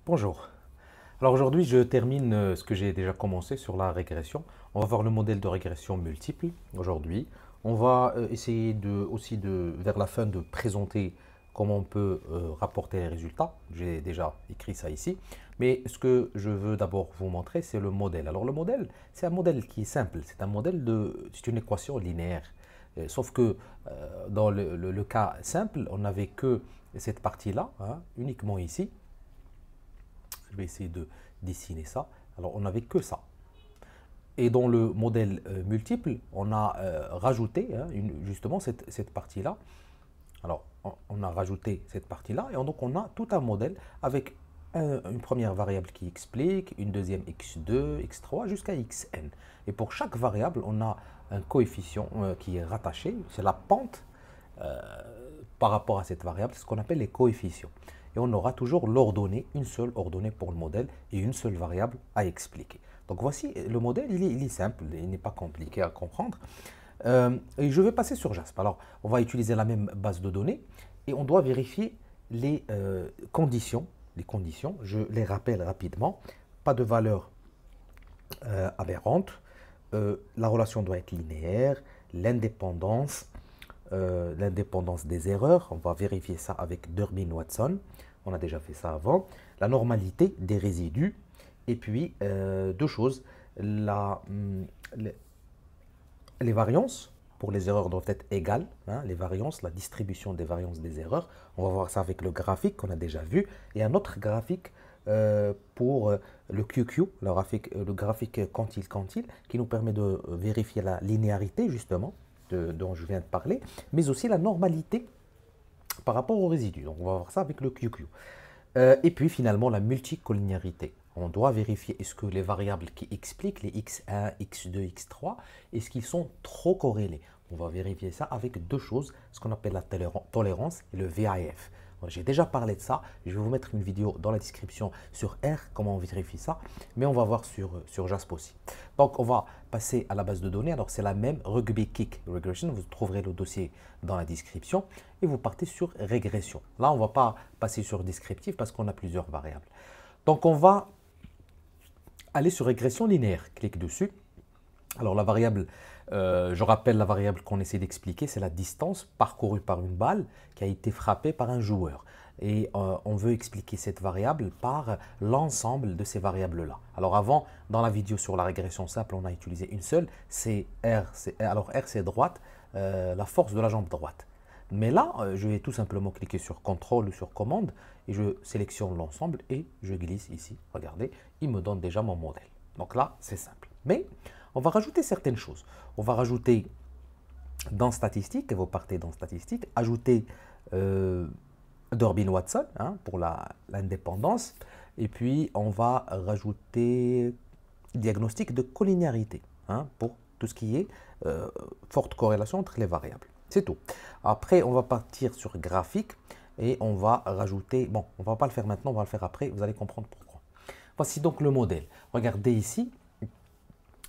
Bonjour. Alors aujourd'hui, je termine ce que j'ai déjà commencé sur la régression. On va voir le modèle de régression multiple aujourd'hui. On va essayer vers la fin de présenter comment on peut rapporter les résultats. J'ai déjà écrit ça ici. Mais ce que je veux d'abord vous montrer, c'est le modèle. Alors le modèle, c'est un modèle qui est simple. C'est une équation linéaire. Sauf que dans le cas simple, on n'avait que cette partie-là, hein, uniquement ici. Je vais essayer de dessiner ça. Alors, on n'avait que ça. Et dans le modèle multiple, on a rajouté hein, justement cette partie-là. Alors, on a rajouté cette partie-là et donc on a tout un modèle avec une première variable qui explique, une deuxième x2, x3 jusqu'à xn. Et pour chaque variable, on a un coefficient qui est rattaché, c'est la pente par rapport à cette variable, c'est ce qu'on appelle les coefficients. Et on aura toujours l'ordonnée, une seule ordonnée pour le modèle et une seule variable à expliquer. Donc voici le modèle, il est simple, il n'est pas compliqué à comprendre. Et je vais passer sur JASP. Alors, on va utiliser la même base de données et on doit vérifier les conditions. Les conditions, je les rappelle rapidement. Pas de valeur aberrante. La relation doit être linéaire. L'indépendance des erreurs, on va vérifier ça avec Durbin-Watson. On a déjà fait ça avant. La normalité des résidus. Et puis, deux choses. Les variances pour les erreurs doivent être égales. Hein, les variances, la distribution des variances des erreurs. On va voir ça avec le graphique qu'on a déjà vu. Et un autre graphique pour le QQ, le graphique quantile-quantile, qui nous permet de vérifier la linéarité, justement, dont je viens de parler, mais aussi la normalité par rapport aux résidus. Donc, on va voir ça avec le QQ. Et puis, finalement, la multicollinéarité. On doit vérifier est-ce que les variables qui expliquent les x1, x2, x3, est-ce qu'ils sont trop corrélés. On va vérifier ça avec deux choses, ce qu'on appelle la tolérance et le VIF. J'ai déjà parlé de ça, je vais vous mettre une vidéo dans la description sur R, comment on vérifie ça, mais on va voir sur JASP aussi. Donc on va passer à la base de données, alors c'est la même Rugby Kick Regression, vous trouverez le dossier dans la description, et vous partez sur régression. Là on ne va pas passer sur descriptif parce qu'on a plusieurs variables. Donc on va aller sur régression linéaire, clique dessus. Alors la variable, je rappelle la variable qu'on essaie d'expliquer, c'est la distance parcourue par une balle qui a été frappée par un joueur. Et on veut expliquer cette variable par l'ensemble de ces variables-là. Alors avant, dans la vidéo sur la régression simple, on a utilisé une seule, c'est R. Alors R c'est droite, la force de la jambe droite. Mais là, je vais tout simplement cliquer sur CTRL ou sur commande et je sélectionne l'ensemble et je glisse ici. Regardez, il me donne déjà mon modèle. Donc là, c'est simple. Mais on va rajouter certaines choses. On va rajouter dans statistiques, et vous partez dans statistiques, ajouter Durbin-Watson hein, pour l'indépendance. Et puis, on va rajouter diagnostic de collinéarité hein, pour tout ce qui est forte corrélation entre les variables. C'est tout. Après, on va partir sur graphique et on va rajouter, bon, on ne va pas le faire maintenant, on va le faire après, vous allez comprendre pourquoi. Voici donc le modèle. Regardez ici,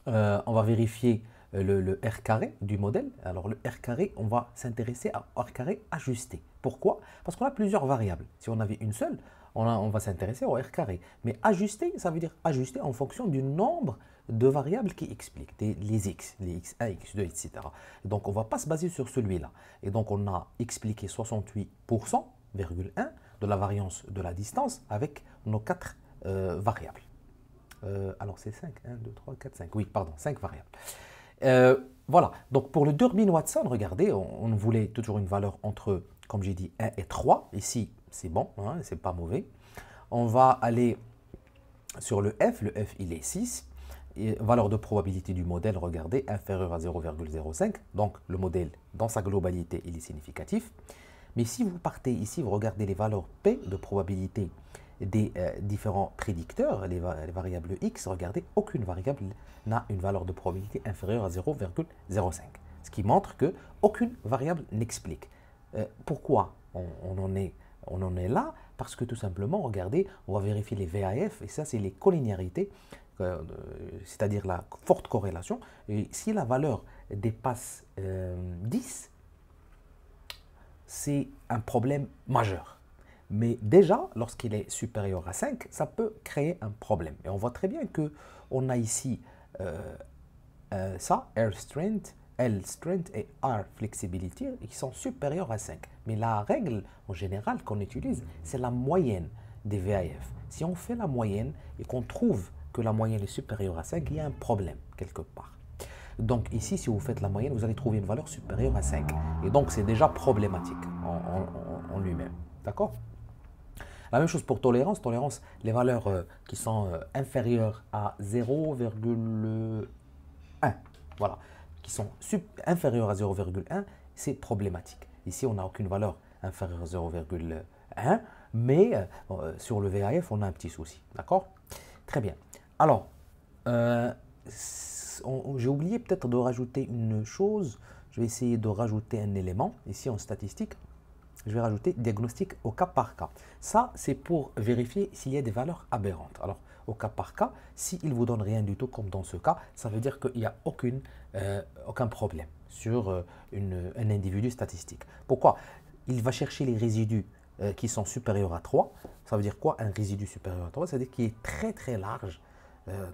on va vérifier le R carré du modèle. Alors le R carré, on va s'intéresser à R carré ajusté. Pourquoi? Parce qu'on a plusieurs variables. Si on avait une seule, on va s'intéresser au R carré. Mais ajusté, ça veut dire ajusté en fonction du nombre de variables qui expliquent, les x, les x1, x2, etc. Donc on ne va pas se baser sur celui-là. Et donc on a expliqué 68,1% de la variance de la distance avec nos quatre variables. Alors c'est 5, 1, 2, 3, 4, 5. Oui, pardon, 5 variables. Voilà, donc pour le Durbin-Watson, regardez, on voulait toujours une valeur entre, comme j'ai dit, 1 et 3. Ici, c'est bon, hein, c'est pas mauvais. On va aller sur le F il est 6. Et valeur de probabilité du modèle, regardez, inférieure à 0,05. Donc le modèle, dans sa globalité, il est significatif. Mais si vous partez ici, vous regardez les valeurs P de probabilité des différents prédicteurs, les variables X, regardez, aucune variable n'a une valeur de probabilité inférieure à 0,05. Ce qui montre qu'aucune variable n'explique. Pourquoi on en est là? Parce que tout simplement, regardez, on va vérifier les VAF, et ça c'est les collinéarités, c'est-à-dire la forte corrélation. Et si la valeur dépasse 10, c'est un problème majeur. Mais déjà, lorsqu'il est supérieur à 5, ça peut créer un problème. Et on voit très bien qu'on a ici ça, air strength, L strength et R flexibility, qui sont supérieurs à 5. Mais la règle en général qu'on utilise, c'est la moyenne des VAF. Si on fait la moyenne et qu'on trouve que la moyenne est supérieure à 5, il y a un problème quelque part. Donc ici, si vous faites la moyenne, vous allez trouver une valeur supérieure à 5. Et donc c'est déjà problématique en lui-même. D'accord? La même chose pour tolérance. Tolérance, les valeurs qui sont inférieures à 0,1, voilà, qui sont inférieures à 0,1, c'est problématique. Ici, on n'a aucune valeur inférieure à 0,1, mais sur le VAF, on a un petit souci. D'accord? Très bien. Alors, j'ai oublié peut-être de rajouter une chose. Je vais essayer de rajouter un élément ici en statistique. Je vais rajouter diagnostic au cas par cas. Ça, c'est pour vérifier s'il y a des valeurs aberrantes. Alors, au cas par cas, s'il ne vous donne rien du tout, comme dans ce cas, ça veut dire qu'il n'y a aucun problème sur un individu statistique. Pourquoi? Il va chercher les résidus qui sont supérieurs à 3. Ça veut dire quoi, un résidu supérieur à 3? Ça veut dire qu'il est très très large.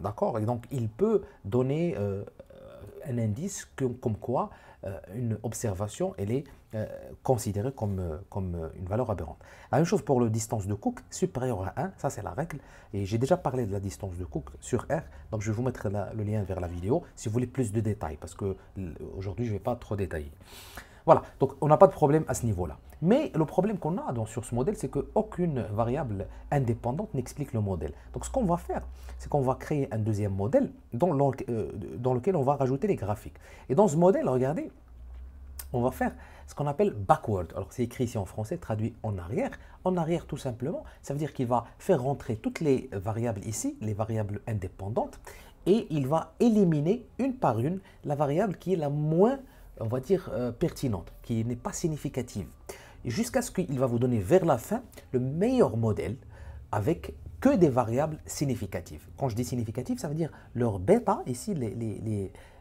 D'accord? Et donc, il peut donner un indice comme quoi une observation elle est considérée comme une valeur aberrante. La même chose pour la distance de Cook, supérieure à 1, ça c'est la règle. Et j'ai déjà parlé de la distance de Cook sur R, donc je vais vous mettre le lien vers la vidéo si vous voulez plus de détails, parce que aujourd'hui je ne vais pas trop détailler. Voilà, donc on n'a pas de problème à ce niveau-là. Mais le problème qu'on a sur ce modèle, c'est qu'aucune variable indépendante n'explique le modèle. Donc ce qu'on va faire, c'est qu'on va créer un deuxième modèle dans lequel on va rajouter les graphiques. Et dans ce modèle, regardez, on va faire ce qu'on appelle backward. Alors c'est écrit ici en français, traduit en arrière. En arrière tout simplement, ça veut dire qu'il va faire rentrer toutes les variables ici, les variables indépendantes, et il va éliminer une par une la variable qui est la moins, on va dire, pertinente, qui n'est pas significative. Jusqu'à ce qu'il va vous donner vers la fin le meilleur modèle avec que des variables significatives. Quand je dis significatives, ça veut dire leur bêta, ici,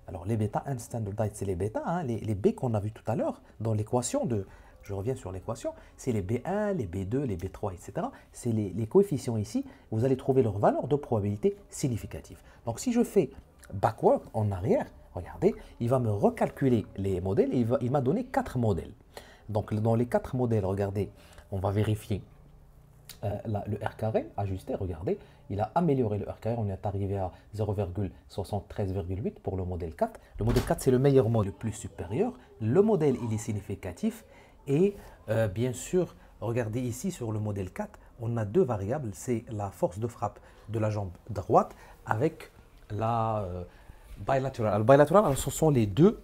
alors les bêta unstandardized, c'est les bêta, hein, les B qu'on a vu tout à l'heure dans l'équation je reviens sur l'équation, c'est les B1, les B2, les B3, etc. C'est les coefficients ici, vous allez trouver leur valeur de probabilité significative. Donc si je fais backward, en arrière, regardez, il va me recalculer les modèles et il m'a donné 4 modèles. Donc dans les 4 modèles, regardez, on va vérifier le R carré ajusté, regardez, il a amélioré le R carré, on est arrivé à 0,73,8 pour le modèle 4. Le modèle 4, c'est le meilleur modèle, le plus supérieur. Le modèle, il est significatif. Et bien sûr, regardez ici sur le modèle 4, on a deux variables, c'est la force de frappe de la jambe droite avec la bilatérale. Le bilatéral, ce sont les deux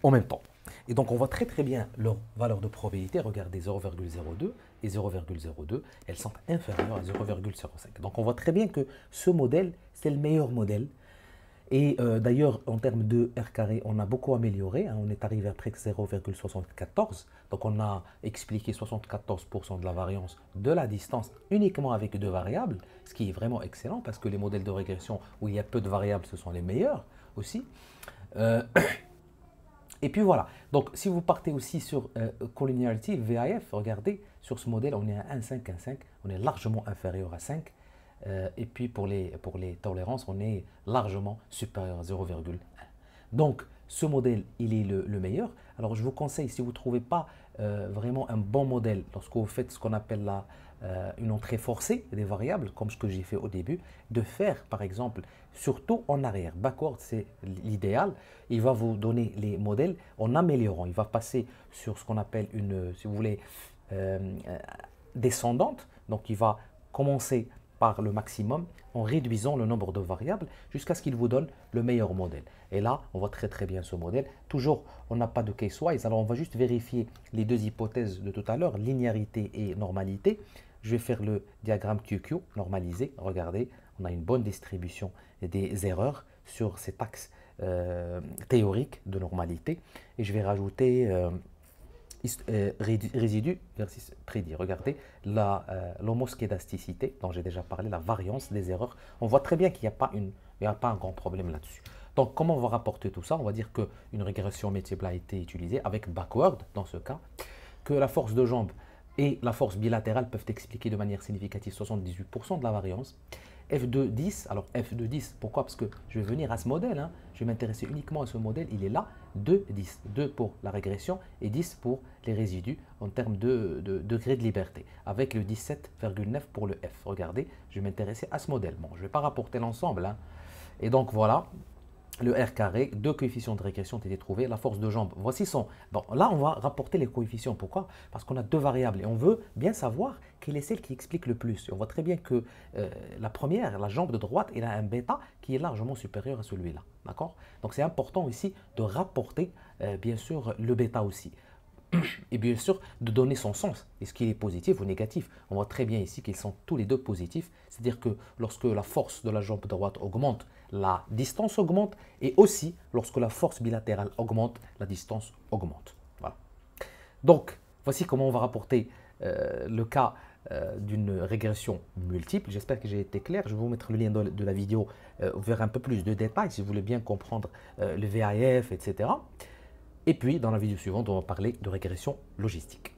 en même temps. Et donc, on voit très très bien leur valeur de probabilité. Regardez, 0,02 et 0,02, elles sont inférieures à 0,05. Donc, on voit très bien que ce modèle, c'est le meilleur modèle. Et d'ailleurs, en termes de R carré, on a beaucoup amélioré. Hein, on est arrivé à presque 0,74. Donc, on a expliqué 74% de la variance de la distance uniquement avec deux variables, ce qui est vraiment excellent parce que les modèles de régression où il y a peu de variables, ce sont les meilleurs aussi. Et puis voilà, donc si vous partez aussi sur collinearity, VAF, regardez, sur ce modèle, on est à 1,5, 1,5, on est largement inférieur à 5. Et puis pour les tolérances, on est largement supérieur à 0,1. Donc ce modèle, il est le meilleur. Alors je vous conseille, si vous ne trouvez pas vraiment un bon modèle, lorsque vous faites ce qu'on appelle une entrée forcée des variables, comme ce que j'ai fait au début, de faire par exemple, surtout en arrière. Backward, c'est l'idéal. Il va vous donner les modèles en améliorant. Il va passer sur ce qu'on appelle une, si vous voulez, descendante. Donc il va commencer par le maximum en réduisant le nombre de variables jusqu'à ce qu'il vous donne le meilleur modèle. Et là, on voit très très bien ce modèle. Toujours, on n'a pas de case-wise, alors on va juste vérifier les deux hypothèses de tout à l'heure, linéarité et normalité. Je vais faire le diagramme QQ normalisé. Regardez, on a une bonne distribution des erreurs sur cet axe théorique de normalité. Et je vais rajouter résidu versus prédit. Regardez l'homoscédasticité dont j'ai déjà parlé, la variance des erreurs. On voit très bien qu'il n'y a pas un grand problème là-dessus. Donc, comment on va rapporter tout ça? On va dire qu'une régression multiple a été utilisée avec backward dans ce cas. que la force de jambe et la force bilatérale peuvent expliquer de manière significative 78% de la variance. F2, 10. Alors F2, 10, pourquoi? Parce que je vais venir à ce modèle, hein. Je vais m'intéresser uniquement à ce modèle. Il est là, 2, 10. 2 pour la régression et 10 pour les résidus en termes de degré de liberté, avec le 17,9 pour le F. Regardez, je vais m'intéresser à ce modèle. Bon, je ne vais pas rapporter l'ensemble, hein. Et donc voilà, le R carré, deux coefficients de régression ont été trouvés, la force de jambe, voici son. Bon, là, on va rapporter les coefficients. Pourquoi? Parce qu'on a deux variables et on veut bien savoir quelle est celle qui explique le plus. Et on voit très bien que la première, la jambe de droite, elle a un bêta qui est largement supérieur à celui-là. D'accord? Donc, c'est important ici de rapporter, bien sûr, le bêta aussi. Et bien sûr, de donner son sens. Est-ce qu'il est positif ou négatif? On voit très bien ici qu'ils sont tous les deux positifs. C'est-à-dire que lorsque la force de la jambe droite augmente, la distance augmente. Et aussi, lorsque la force bilatérale augmente, la distance augmente. Voilà. Donc, voici comment on va rapporter le cas d'une régression multiple. J'espère que j'ai été clair. Je vais vous mettre le lien de la vidéo vers un peu plus de détails si vous voulez bien comprendre le VAF, etc. Et puis, dans la vidéo suivante, on va parler de régression logistique.